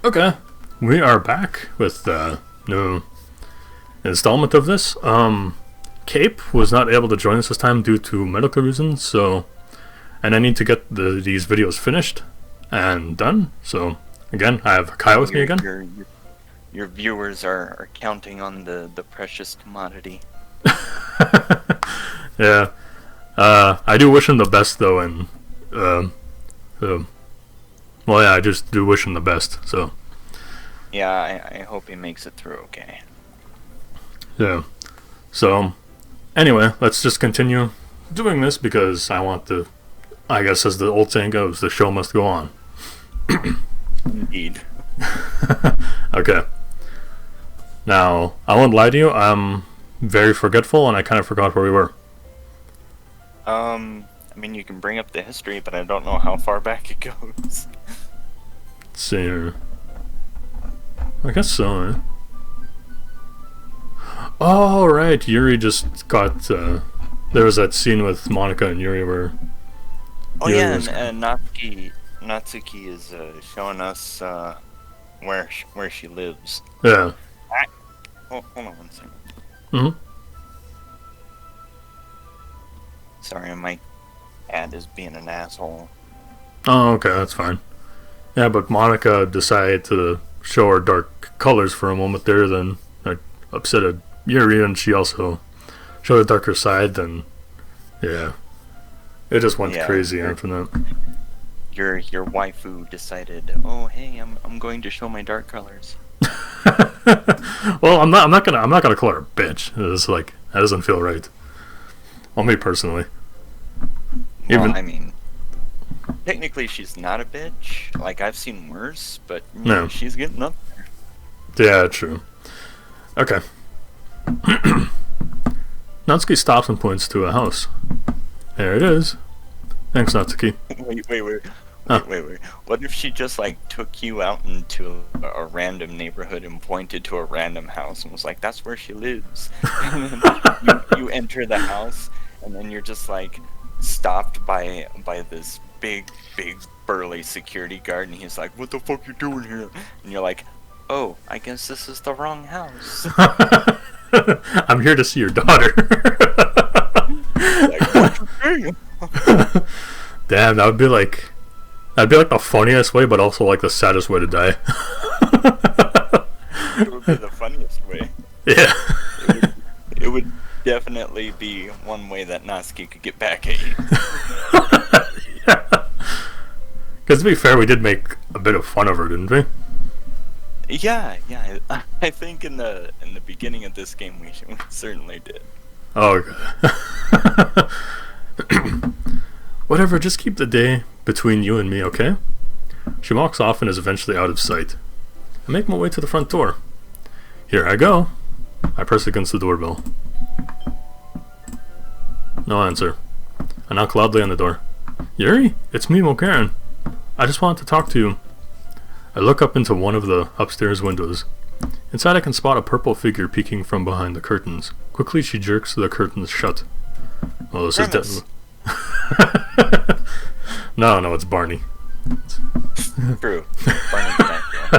Okay, we are back with the new installment of this. Cape was not able to join us this time due to medical reasons, and I need to get these videos finished and done. So again, I have Kai with me again. Your viewers are counting on the precious commodity. Yeah, I do wish him the best though, and well, yeah, I just do wish him the best. So Yeah, I hope he makes it through okay. yeah. So anyway, let's just continue doing this because I want to. I guess as the old saying goes, the show must go on. Indeed. Okay. Now, I won't lie to you, I'm very forgetful and I kind of forgot where we were. I mean, you can bring up the history, but I don't know how far back it goes. Let's see here. I guess so, eh? Oh, right, Yuri just got, there was that scene with Monica and Yuri where... Oh Yuri yeah, was... and Natsuki is showing us where she lives. Yeah. Hold on one second. Mm-hmm. Sorry, my cat is being an asshole. Oh, okay, that's fine. Yeah, but Monica decided to show her dark colors for a moment there, then upset at Yuri, and she also showed a darker side, and yeah. It just went crazy after that. Your waifu decided, oh hey, I'm going to show my dark colors. Well, I'm not gonna call her a bitch. It's like that doesn't feel right. Well, me personally. Well, I mean, technically she's not a bitch. Like I've seen worse, but no, she's getting up there. Yeah, true. Okay. Natsuki stops and points to a house. There it is. Thanks, Natsuki. Wait. What if she just like took you out into a random neighborhood and pointed to a random house and was like, "That's where she lives." And then you enter the house, and then you're just like stopped by this big burly security guard, and he's like, "What the fuck you doing here?" And you're like, "Oh, I guess this is the wrong house." I'm here to see your daughter. Like, what you doing? Damn, that'd be like the funniest way, but also like the saddest way to die. It would be the funniest way. Yeah. It would definitely be one way that Natsuki could get back at you. Yeah. Because to be fair, we did make a bit of fun of her, didn't we? Yeah. I think in the beginning of this game we certainly did. Oh, okay. Whatever, just keep the day between you and me, okay? She walks off and is eventually out of sight. I make my way to the front door. Here I go. I press against the doorbell. No answer. I knock loudly on the door. Yuri, it's me, Mokaran. I just wanted to talk to you. I look up into one of the upstairs windows. Inside I can spot a purple figure peeking from behind the curtains. Quickly she jerks the curtains shut. Oh, this is dead. No, it's Barney. True. Barney's not here.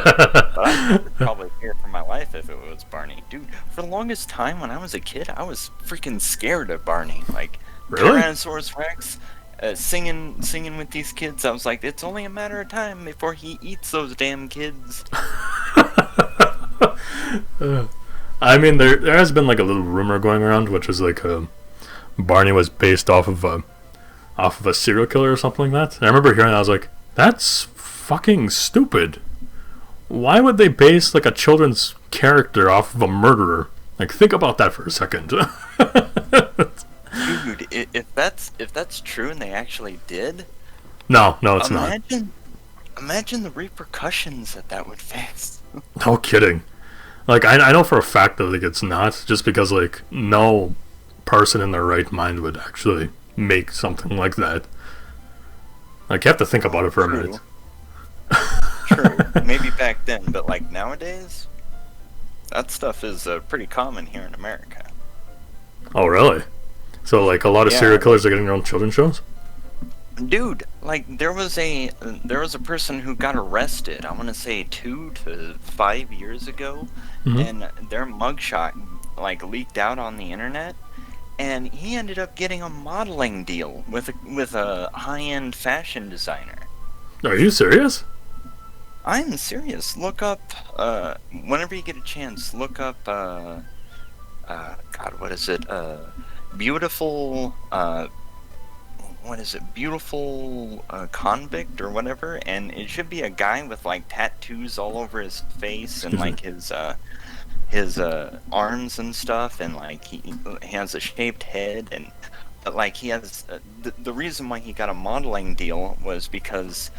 But I would probably fear for my life if it was Barney. Dude, for the longest time when I was a kid, I was freaking scared of Barney. Like, really? Tyrannosaurus Rex, singing with these kids, I was like, it's only a matter of time before he eats those damn kids. I mean, there has been like a little rumor going around, which is like Barney was based off of a serial killer or something like that. And I remember hearing that, I was like, that's fucking stupid. Why would they base like a children's character off of a murderer? Like, think about that for a second. Dude, if that's true and they actually did, no, it's not. Imagine the repercussions that would face. No kidding. Like, I know for a fact that like it's not, just because like no person in their right mind would actually make something like that. Like, you have to think about it for a minute. True. Maybe back then, but like nowadays, that stuff is pretty common here in America. Oh, really? So like a lot of serial killers are getting their own children's shows? Dude, like there was a person who got arrested. I want to say 2 to 5 years ago, Mm-hmm. and their mugshot like leaked out on the internet, and he ended up getting a modeling deal with a high-end fashion designer. Are you serious? I'm serious. Look up whenever you get a chance. Look up God, what is it? Beautiful what is it? Beautiful convict or whatever, and it should be a guy with like tattoos all over his face and Excuse me. like his arms and stuff, and like he has a shaved head, and but like he has the reason why he got a modeling deal was because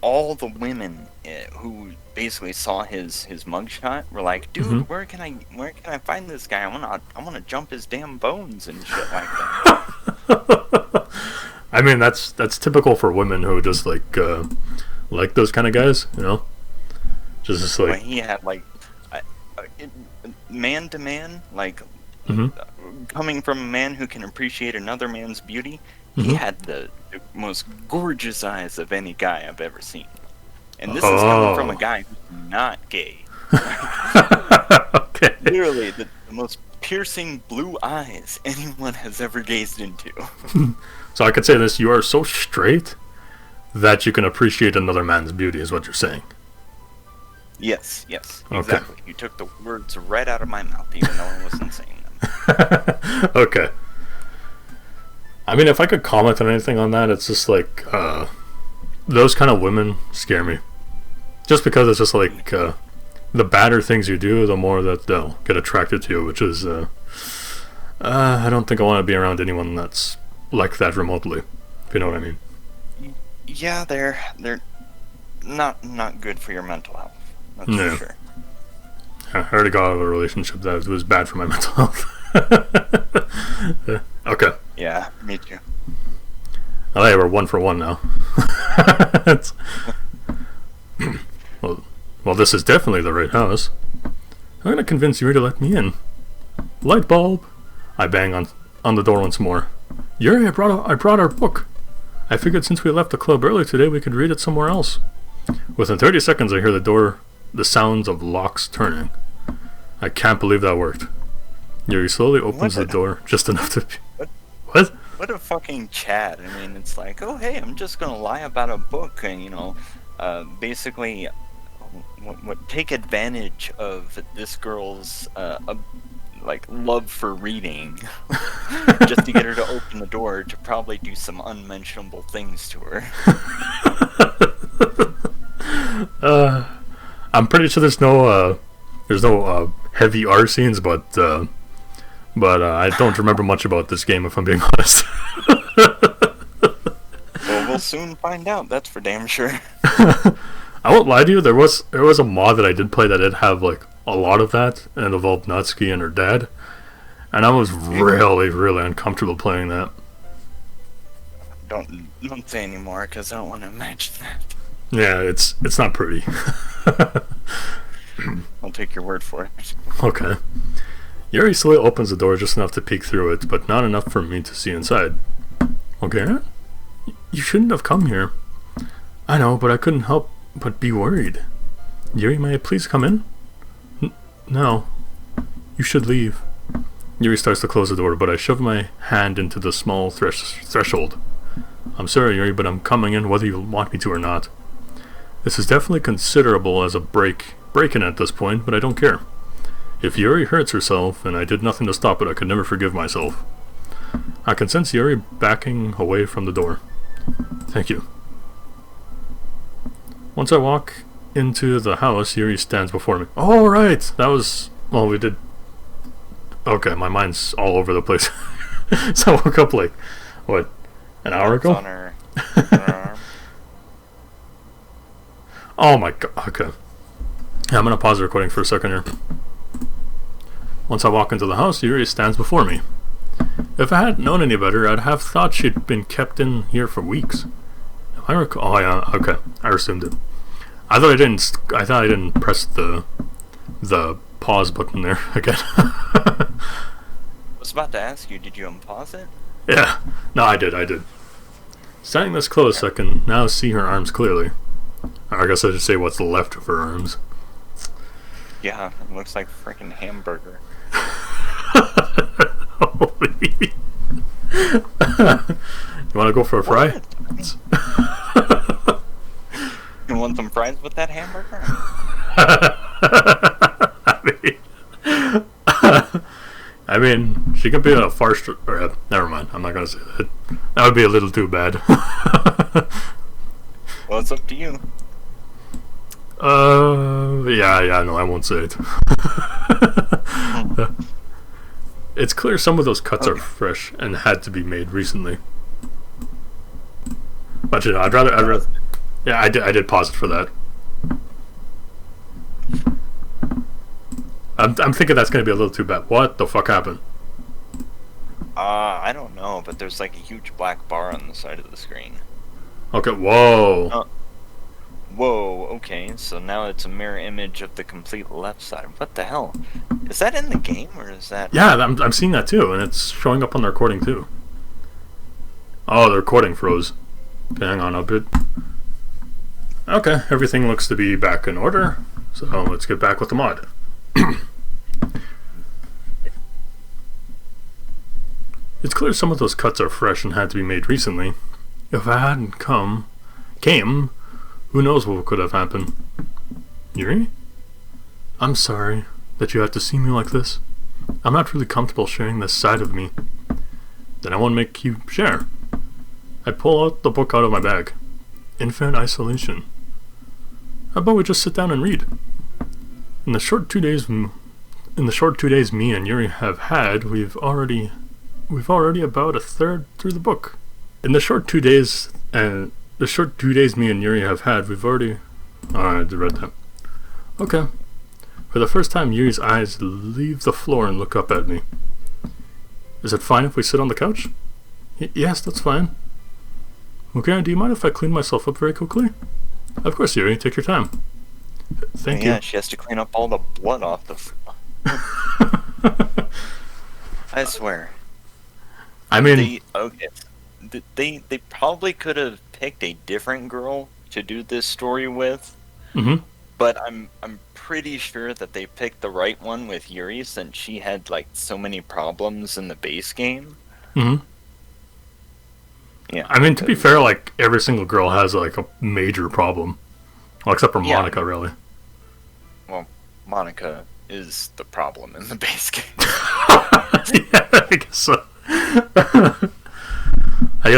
all the women who basically saw his mugshot were like, Mm-hmm. dude, where can I find this guy? I wanna jump his damn bones and shit like that. I mean, that's typical for women who just like those kind of guys, you know. Just But like. he had like man to man, like Mm-hmm. coming from a man who can appreciate another man's beauty, he Mm-hmm. had the most gorgeous eyes of any guy I've ever seen. And this is coming from a Oh. guy who's not gay. Okay. Literally, the most piercing blue eyes anyone has ever gazed into. So I could say this: you are so straight that you can appreciate another man's beauty, is what you're saying. Yes, yes, Okay. exactly. You took the words right out of my mouth, even though I wasn't saying them. Okay. I mean, if I could comment on anything on that, it's just like those kind of women scare me. Just because it's just like the badder things you do, the more that they'll get attracted to you, which is I don't think I want to be around anyone that's like that remotely. If you know what I mean. Yeah, they're not good for your mental health. That's No. for sure. I already got out of a relationship that was bad for my mental health. Okay. Yeah, me too. Oh, hey, we're 1 for 1 now. It's- well, this is definitely the right house. I'm gonna convince Yuri to let me in. Light bulb. I bang on the door once more. Yuri, I brought our book. I figured since we left the club early today, we could read it somewhere else. Within 30 seconds, I hear the sounds of locks turning. I can't believe that worked. Yuri slowly opens the door just enough to. What? What? What a fucking Chad. I mean, it's like, oh, hey, I'm just gonna lie about a book and, basically, take advantage of this girl's, like, love for reading, just to get her to open the door to probably do some unmentionable things to her. I'm pretty sure there's no heavy R scenes, but I don't remember much about this game if I'm being honest. Well, we'll soon find out, that's for damn sure. I won't lie to you. There was a mod that I did play that did have like a lot of that, and it involved Natsuki and her dad, and I was really uncomfortable playing that. Don't say anymore, because I don't want to imagine that. Yeah, it's not pretty. I'll take your word for it. Okay. Yuri slowly opens the door just enough to peek through it, but not enough for me to see inside. Okay? You shouldn't have come here. I know, but I couldn't help but be worried. Yuri, may I please come in? No. You should leave. Yuri starts to close the door, but I shove my hand into the small threshold. I'm sorry, Yuri, but I'm coming in whether you want me to or not. This is definitely considerable as a break-in at this point, but I don't care. If Yuri hurts herself, and I did nothing to stop it, I could never forgive myself. I can sense Yuri backing away from the door. Thank you. Once I walk into the house, Yuri stands before me. Oh, right! That was... Well, we did... Okay, my mind's all over the place. So I woke up like, what, an hour ago? On her arm. Oh my god, okay. Yeah, I'm gonna pause the recording for a second here. Once I walk into the house, Yuri stands before me. If I hadn't known any better, I'd have thought she'd been kept in here for weeks. I recall. Oh yeah, okay. I assumed it. I thought I didn't press the pause button there again. I was about to ask you, did you unpause it? Yeah. No, I did. Standing this close, I can now see her arms clearly. Or I guess I should say what's left of her arms. Yeah, it looks like a freaking hamburger. Holy. You want to go for a fry? You want some fries with that hamburger? I mean, she could be a far never mind. I'm not gonna say that. That would be a little too bad. Well, it's up to you. Yeah, no, I won't say it. It's clear some of those cuts are fresh and had to be made recently. But you know, I'd rather. Yeah, I did pause it for that. I'm thinking that's gonna be a little too bad. What the fuck happened? I don't know, but there's like a huge black bar on the side of the screen. Okay, whoa. Whoa, okay, so now it's a mirror image of the complete left side. What the hell? Is that in the game, or is that... Yeah, I'm seeing that too, and it's showing up on the recording too. Oh, the recording froze. Okay, hang on a bit. Okay, everything looks to be back in order, so let's get back with the mod. It's clear some of those cuts are fresh and had to be made recently. If I hadn't came, who knows what could have happened. Yuri? I'm sorry that you had to see me like this. I'm not really comfortable sharing this side of me. Then I won't make you share. I pull out the book out of my bag. Infinite Isolation. How about we just sit down and read? In the short 2 days me and Yuri have had, we've already about a third through the book. In the short 2 days me and Yuri have had, we've already... Oh, I read that. Okay. For the first time, Yuri's eyes leave the floor and look up at me. Is it fine if we sit on the couch? Yes, that's fine. Okay, do you mind if I clean myself up very quickly? Of course, Yuri, take your time. Thank you. Yeah, she has to clean up all the blood off the floor. I swear. I mean... They probably could have picked a different girl to do this story with. Mm-hmm. But I'm pretty sure that they picked the right one with Yuri, since she had like so many problems in the base game. Mm-hmm. Yeah. I mean, to be fair, like every single girl has like a major problem, well, except for Monica, really. Well, Monica is the problem in the base game. Yeah, I guess so. I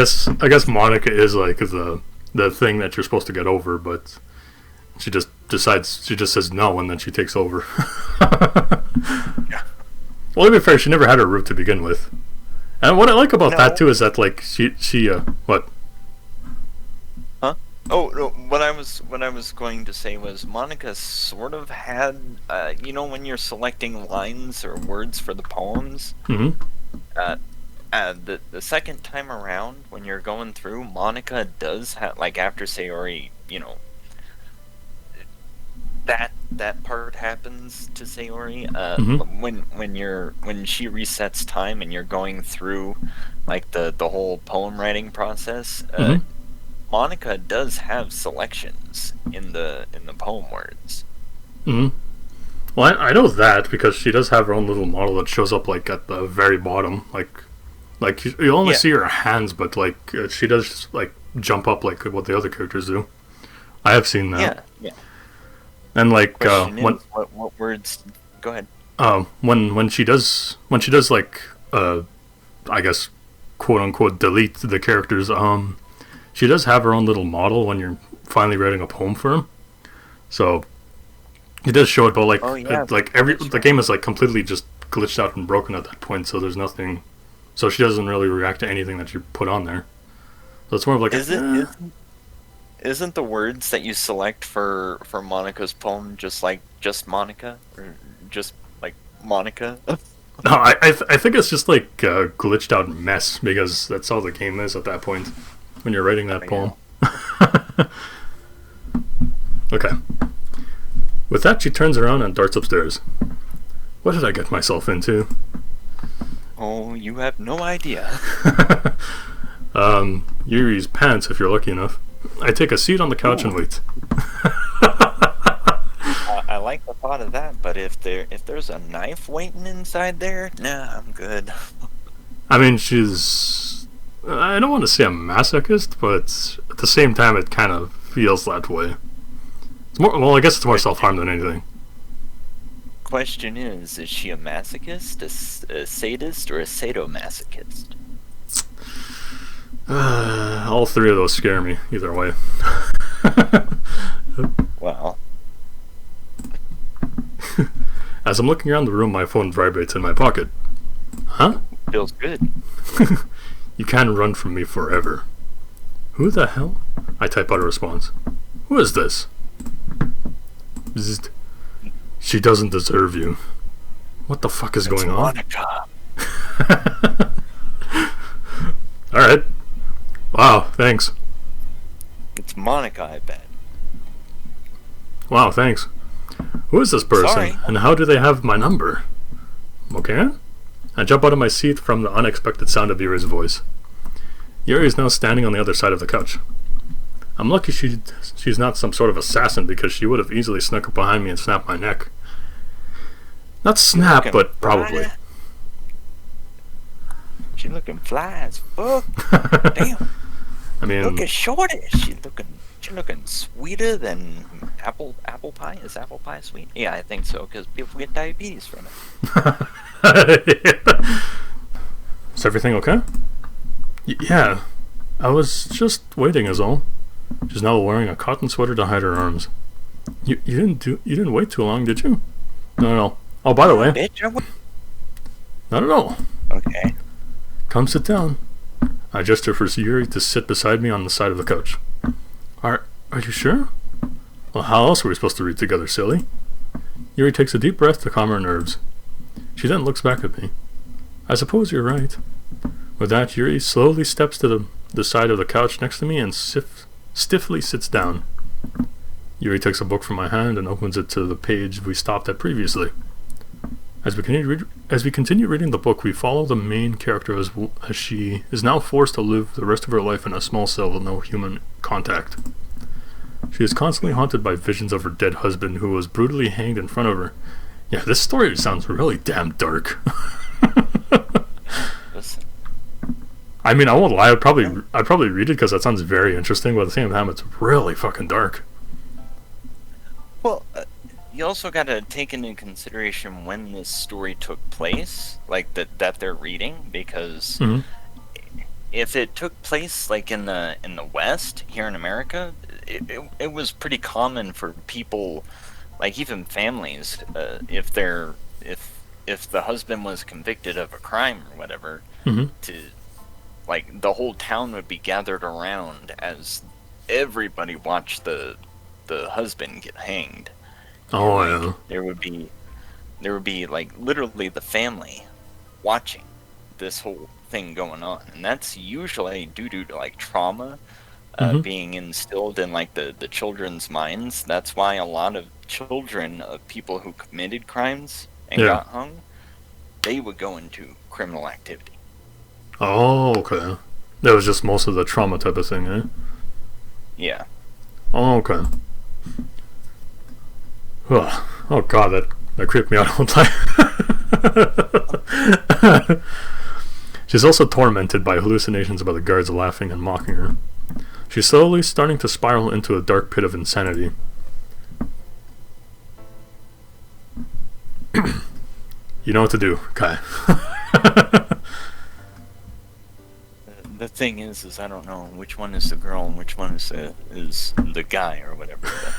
guess Monica is like the thing that you're supposed to get over, but she just says no, and then she takes over. Yeah. Well, to be fair, she never had her root to begin with. And what I like about that too is that like she what? Huh? Oh no! What I was going to say was Monica sort of had when you're selecting lines or words for the poems. Mm-hmm. The second time around when you're going through, Monica does have, like, after Sayori, that part happens to Sayori. When she resets time and you're going through like the whole poem writing process, Monica does have selections in the poem words. Mm-hmm. Well, I know that because she does have her own little model that shows up like at the very bottom, like you only see her hands, but like she does like jump up like what the other characters do. I have seen that. Yeah. And like what words? Go ahead. When she does like I guess quote unquote delete the characters, she does have her own little model when you're finally writing a poem for him. So it does show it, but like the game is like completely just glitched out and broken at that point, so there's nothing. So she doesn't really react to anything that you put on there. So it's more of like Isn't the words that you select for Monica's poem just Monica, or just like Monica? No, I think it's just like a glitched out mess, because that's all the game is at that point when you're writing that poem. Okay. With that, she turns around and darts upstairs. What did I get myself into? Oh, you have no idea. Yuri's pants if you're lucky enough. I take a seat on the couch and wait. I like the thought of that, but if there's a knife waiting inside there, nah, I'm good. I mean, she's... I don't want to say a masochist, but at the same time, it kind of feels that way. It's more, well, I guess it's more self-harm than anything. Question is she a masochist, a sadist, or a sadomasochist? All three of those scare me, either way. Well... As I'm looking around the room, my phone vibrates in my pocket. Huh? Feels good. You can't run from me forever. Who the hell? I type out a response. Who is this? Bzzzt. She doesn't deserve you. What the fuck is going on? Monica. Alright. Wow, thanks. It's Monica, I bet. Wow, thanks. Who is this person? Sorry. And how do they have my number? Okay. I jump out of my seat from the unexpected sound of Yuri's voice. Yuri is now standing on the other side of the couch. I'm lucky she's not some sort of assassin, because she would have easily snuck up behind me and snapped my neck. Not snap, but probably. She looking fly as fuck. Damn. I mean, Look at Shorty. She looking sweeter than apple pie. Is apple pie sweet? Yeah, I think so, because people get diabetes from it. Is everything okay? Yeah. I was just waiting is all. She's now wearing a cotton sweater to hide her arms. You didn't wait too long, did you? No. Oh, by the way. Bitch, Not at all. okay. Come sit down. I gesture for Yuri to sit beside me on the side of the couch. Are you sure? Well, how else were we supposed to read together, silly? Yuri takes a deep breath to calm her nerves. She then looks back at me. I suppose you're right. With that, Yuri slowly steps to the side of the couch next to me and stiffly sits down. Yuri takes a book from my hand and opens it to the page we stopped at previously. As we continue reading the book, we follow the main character as she is now forced to live the rest of her life in a small cell with no human contact. She is constantly haunted by visions of her dead husband, who was brutally hanged in front of her. Yeah, this story sounds really damn dark. Listen. I mean, I won't lie. I'd probably read it because that sounds very interesting, but at the same time, it's really fucking dark. Well, you also got to take into consideration when this story took place, like that they're reading, because if it took place like in the West here in America, it was pretty common for people, like even families, if the husband was convicted of a crime or whatever, to like the whole town would be gathered around as everybody watched the husband get hanged. Oh, Like, yeah. there would be like literally the family watching this whole thing going on, and that's usually due to like trauma being instilled in like the children's minds. That's why a lot of children of people who committed crimes and got hung, they would go into criminal activity. Oh, okay. That was just most of the trauma type of thing, eh? Yeah. Oh, okay. Oh god, that creeped me out all the time. She's also tormented by hallucinations about the guards laughing and mocking her. She's slowly starting to spiral into a dark pit of insanity. You know what to do, Kai. The thing is I don't know which one is the girl and which one is the guy or whatever. But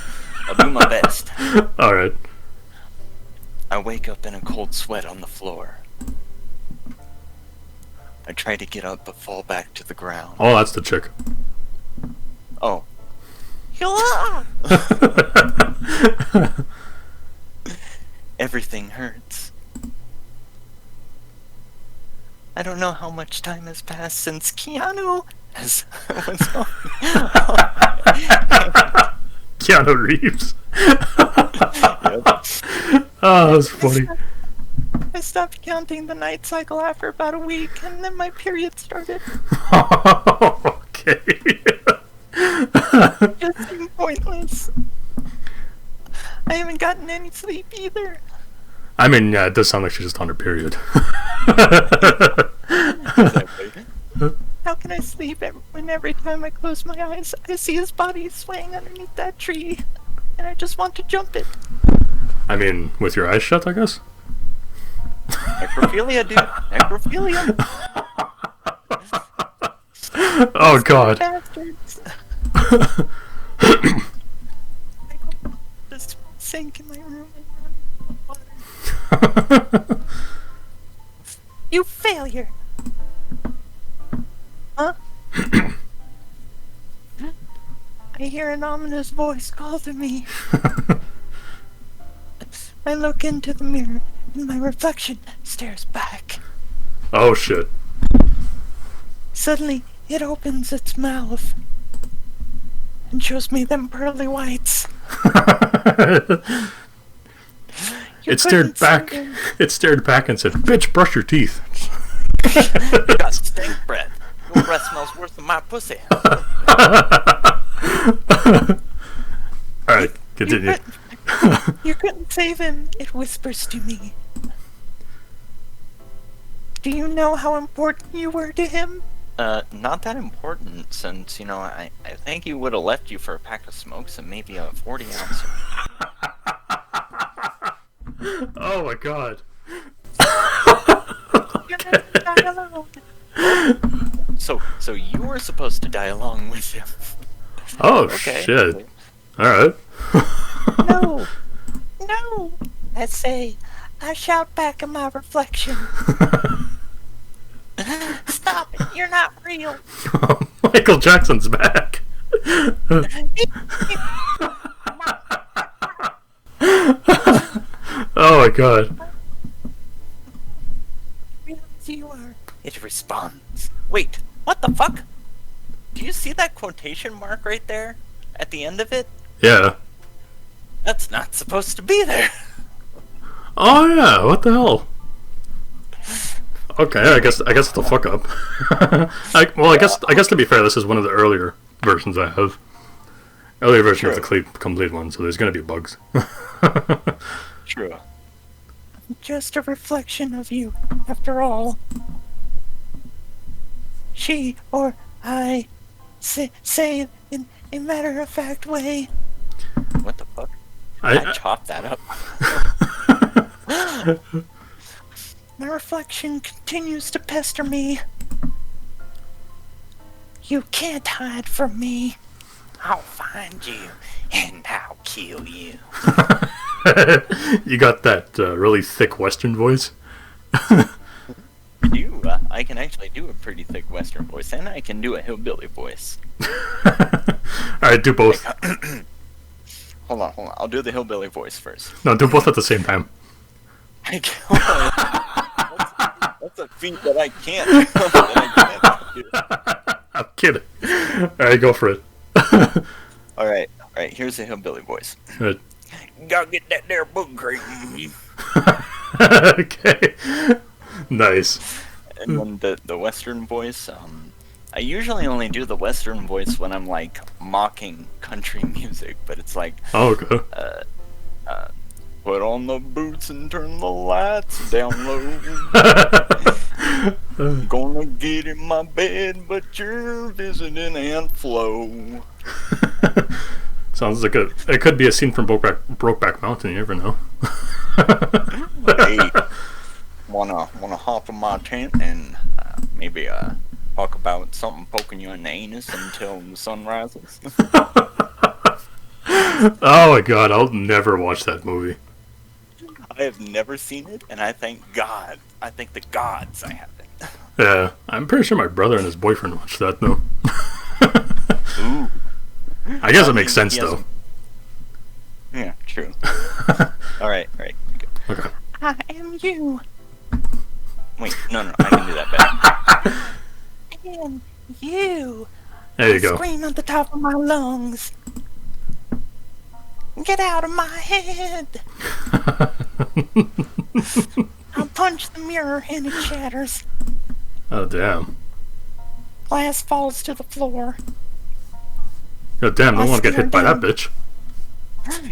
I'll do my best. Alright. I wake up in a cold sweat on the floor. I try to get up but fall back to the ground. Oh, that's the chick. Oh. Everything hurts. I don't know how much time has passed since Keanu was on. Keanu Reeves. Yep. Oh, that's funny. I stopped counting the night cycle after about a week, and then my period started. Okay. Okay. Just seem pointless. I haven't gotten any sleep either. I mean, yeah, it does sound like she's just on her period. Exactly. How can I sleep when every time I close my eyes, I see his body swaying underneath that tree, and I just want to jump it? I mean, with your eyes shut, I guess? Necrophilia, dude. Necrophilia. Oh, God. Bastards. I go to this sink in my room and run with water. You failure! Huh? I hear an ominous voice call to me. I look into the mirror, and my reflection stares back. Oh, shit. Suddenly, it opens its mouth and shows me them pearly whites. It stared back. It stared back and said, "Bitch, brush your teeth." You got stink breath. Your breath smells worse than my pussy. Alright, continue. You couldn't save him, it whispers to me. Do you know how important you were to him? Not that important, since, I think he would have left you for a pack of smokes and maybe a 40 ounce. Oh my god. You're gonna die alone. So you were supposed to die along with him. Oh, Okay. shit. Alright. No, I say. I shout back at my reflection. Stop it, you're not real. Michael Jackson's back. Oh my god. Real as you are. It responds. Wait, what the fuck? Do you see that quotation mark right there? At the end of it? Yeah. That's not supposed to be there. Oh yeah, what the hell? Okay, I guess it's a fuck up. I guess to be fair, this is one of the earlier versions I have. Earlier version of the complete one, so there's gonna be bugs. True. Just a reflection of you, after all. She or I say in a matter-of-fact way. What the fuck? I chopped that up. My reflection continues to pester me. You can't hide from me. I'll find you and I'll kill you. You got that really thick Western voice. I do. I can actually do a pretty thick Western voice, and I can do a hillbilly voice. Alright, do both. Hold on. I'll do the hillbilly voice first. No, do both at the same time. That's a feat that I can't. Do. I'm kidding. Alright, go for it. Alright, here's the hillbilly voice. Good. Gotta get that there bug cream. Okay. Nice. And then the Western voice, I usually only do the Western voice when I'm like mocking country music, but it's like, oh, okay. Put on the boots and turn the lights down low. Gonna get in my bed, but you're visiting Aunt Flo. Sounds like it could be a scene from Brokeback Mountain. You never know. Hey, wanna hop in my tent and maybe talk about something poking you in the anus until the sun rises? Oh my god, I'll never watch that movie. I have never seen it, and I thank God. I thank the gods I haven't. Yeah, I'm pretty sure my brother and his boyfriend watched that though. Ooh. I guess it makes sense though. Yeah, true. Alright. Okay. I am you. Wait, no, I can do that better. I am you. There you go. Scream at the top of my lungs. Get out of my head. I'll punch the mirror and it shatters. Oh damn. Glass falls to the floor. Oh, damn, don't I want to get stare hit by that down. bitch.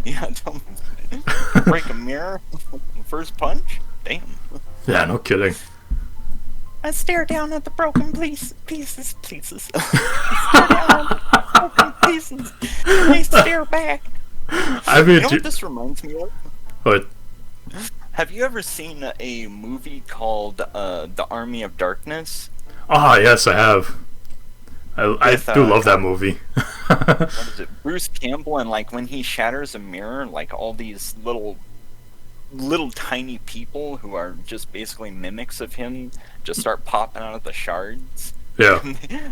Yeah, don't break a mirror. First punch? Damn. Yeah, no kidding. I stare down at the broken pieces. I stare down at the broken pieces. And they stare back. I mean, You know what this reminds me of? but Have you ever seen a movie called The Army of Darkness? yes, I have. I With, do love that movie. What is it? Bruce Campbell, and like when he shatters a mirror, like all these little tiny people who are just basically mimics of him just start popping out of the shards. Yeah.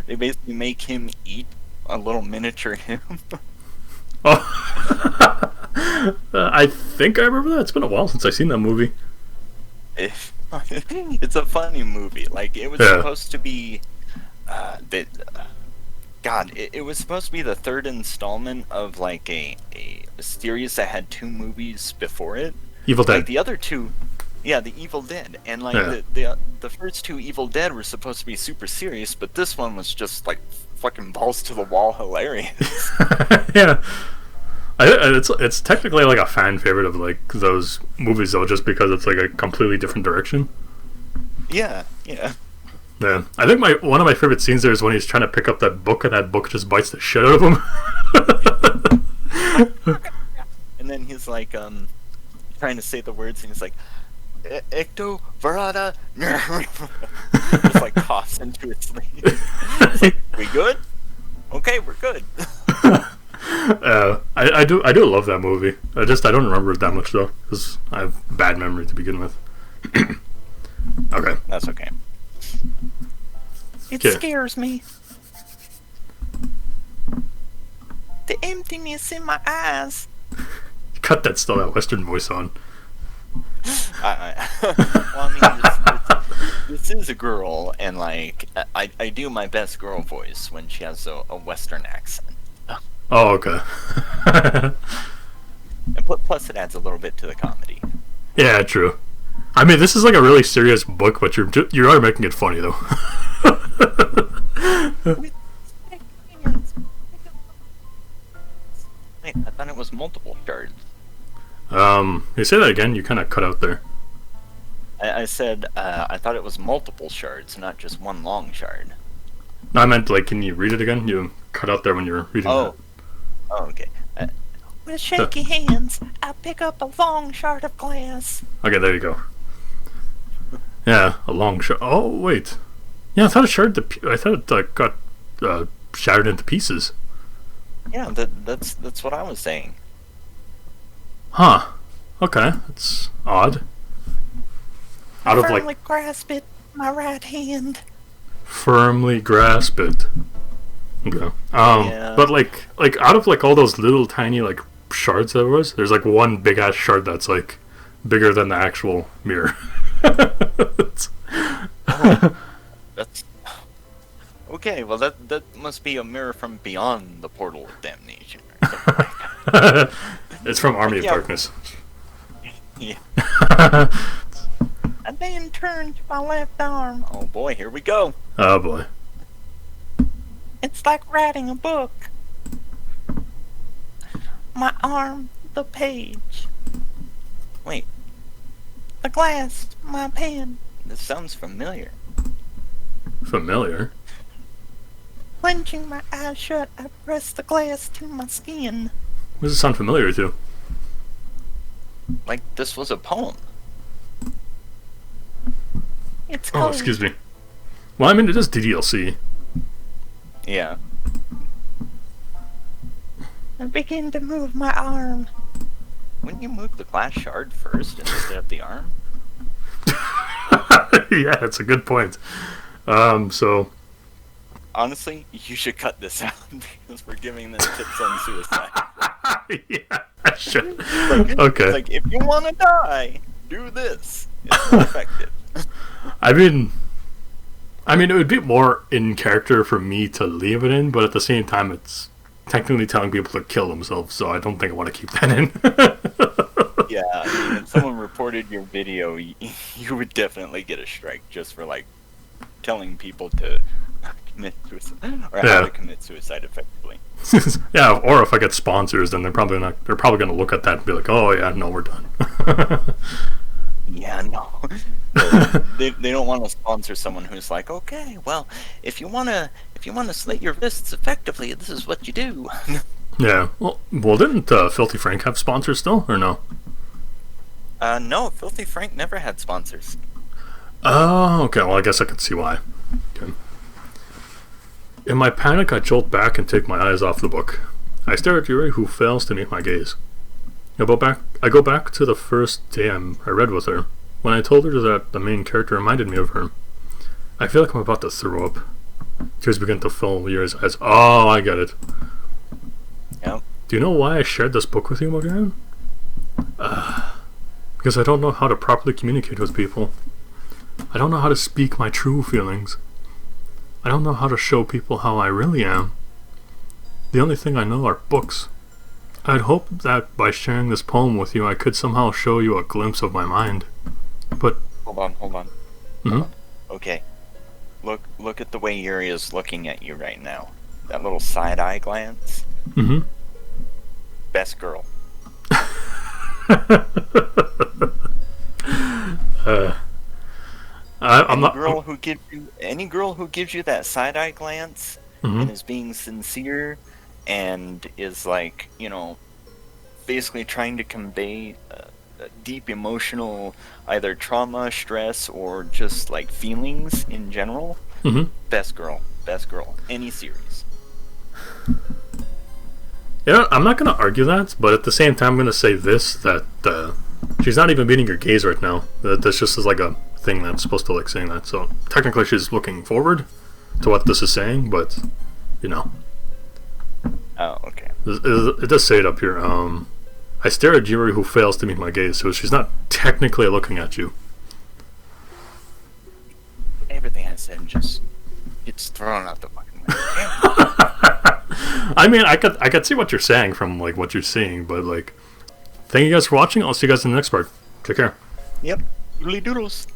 They basically make him eat a little miniature him. Oh. I think I remember that. It's been a while since I've seen that movie. It's a funny movie. Like it was supposed to be it was supposed to be the third installment of like a series that had two movies before it. Evil Dead. Like the other two, yeah, the Evil Dead, and like the first two Evil Dead were supposed to be super serious, but this one was just like fucking balls to the wall hilarious. Yeah. It's technically like a fan favorite of like those movies though, just because it's like a completely different direction. Yeah. Yeah, I think one of my favorite scenes there is when he's trying to pick up that book and that book just bites the shit out of him. And then he's like trying to say the words, and he's like, Ecto Verada. Just like coughs into his sleeve. It's like, we good? Okay, we're good. I do love that movie. I don't remember it that much though, because I have bad memory to begin with. Okay, that's okay. It scares me. The emptiness in my eyes. Cut that still that Western voice on. Well, I mean, this is a girl, and like I do my best girl voice when she has a Western accent. Oh, okay. And plus, it adds a little bit to the comedy. Yeah, true. I mean, this is like a really serious book, but you are making it funny though. Wait, I thought it was multiple shards. You say that again? You kind of cut out there. I said I thought it was multiple shards, not just one long shard. No, I meant like, can you read it again? You cut out there when you were reading that. Oh, okay. With shaky hands, I pick up a long shard of glass. Okay, there you go. Yeah, a long shard. Oh, wait. Yeah, I thought it got shattered into pieces. Yeah, that's what I was saying. Huh. Okay, that's odd. Firmly grasp it, my right hand. Firmly grasp it. Okay. But like out of like all those little tiny like shards there's like one big ass shard that's like bigger than the actual mirror. That's okay. Well, that must be a mirror from beyond the portal of damnation. Or something like that. It's from Army of Darkness. Yeah. I then turned to my left arm. Oh boy, here we go. Oh boy. It's like writing a book. My arm, the page. Wait. The glass, my pen. This sounds familiar. Familiar? Clenching my eyes shut, I press the glass to my skin. What does it sound familiar to? Like this was a poem. It's cold. Oh, excuse me. Well, I mean, it is DDLC. Yeah. I begin to move my arm. Wouldn't you move the glass shard first instead of the arm? Yeah, that's a good point. So... Honestly, you should cut this out because we're giving them tips on suicide. Yeah, I should. Okay. It's like, if you want to die, do this. It's more effective. I mean, it would be more in character for me to leave it in, but at the same time, it's technically telling people to kill themselves, so I don't think I want to keep that in. Yeah, I mean, if someone reported your video, you would definitely get a strike just for, like, telling people to commit suicide, or how to commit suicide effectively. Yeah, or if I get sponsors, then they're probably gonna look at that and be like, oh yeah, no, we're done. Yeah, no. They don't want to sponsor someone who's like, okay, well, if you wanna slit your wrists effectively, this is what you do. Yeah. Well, didn't Filthy Frank have sponsors still, or no? No, Filthy Frank never had sponsors. Oh, okay. Well, I guess I can see why. Okay. In my panic, I jolt back and take my eyes off the book. I stare at Yuri, who fails to meet my gaze. I go back to the first day I read with her, when I told her that the main character reminded me of her. I feel like I'm about to throw up. Tears begin to fill Yuri's eyes. Oh, I get it. Yep. Do you know why I shared this book with you again? Because I don't know how to properly communicate with people. I don't know how to speak my true feelings. I don't know how to show people how I really am. The only thing I know are books. I'd hoped that by sharing this poem with you I could somehow show you a glimpse of my mind. But... Hold on. Mm-hmm. Okay. Look at the way Yuri is looking at you right now. That little side-eye glance. Mm-hmm. Best girl. Any girl who gives you that side-eye glance and is being sincere and is like, basically trying to convey a deep emotional either trauma, stress, or just like feelings in general. Best girl. Any series. Yeah, I'm not going to argue that, but at the same time I'm going to say this, that she's not even meeting your gaze right now. This just is like a thing that's supposed to like saying that. So technically she's looking forward to what this is saying, but Oh, okay. It does say it up here. I stare at Yuri, who fails to meet my gaze, so she's not technically looking at you. Everything I said just gets thrown out the fucking window. I mean, I could see what you're saying from like what you're seeing, but like, thank you guys for watching. I'll see you guys in the next part. Take care. Yep. Doodly doodles.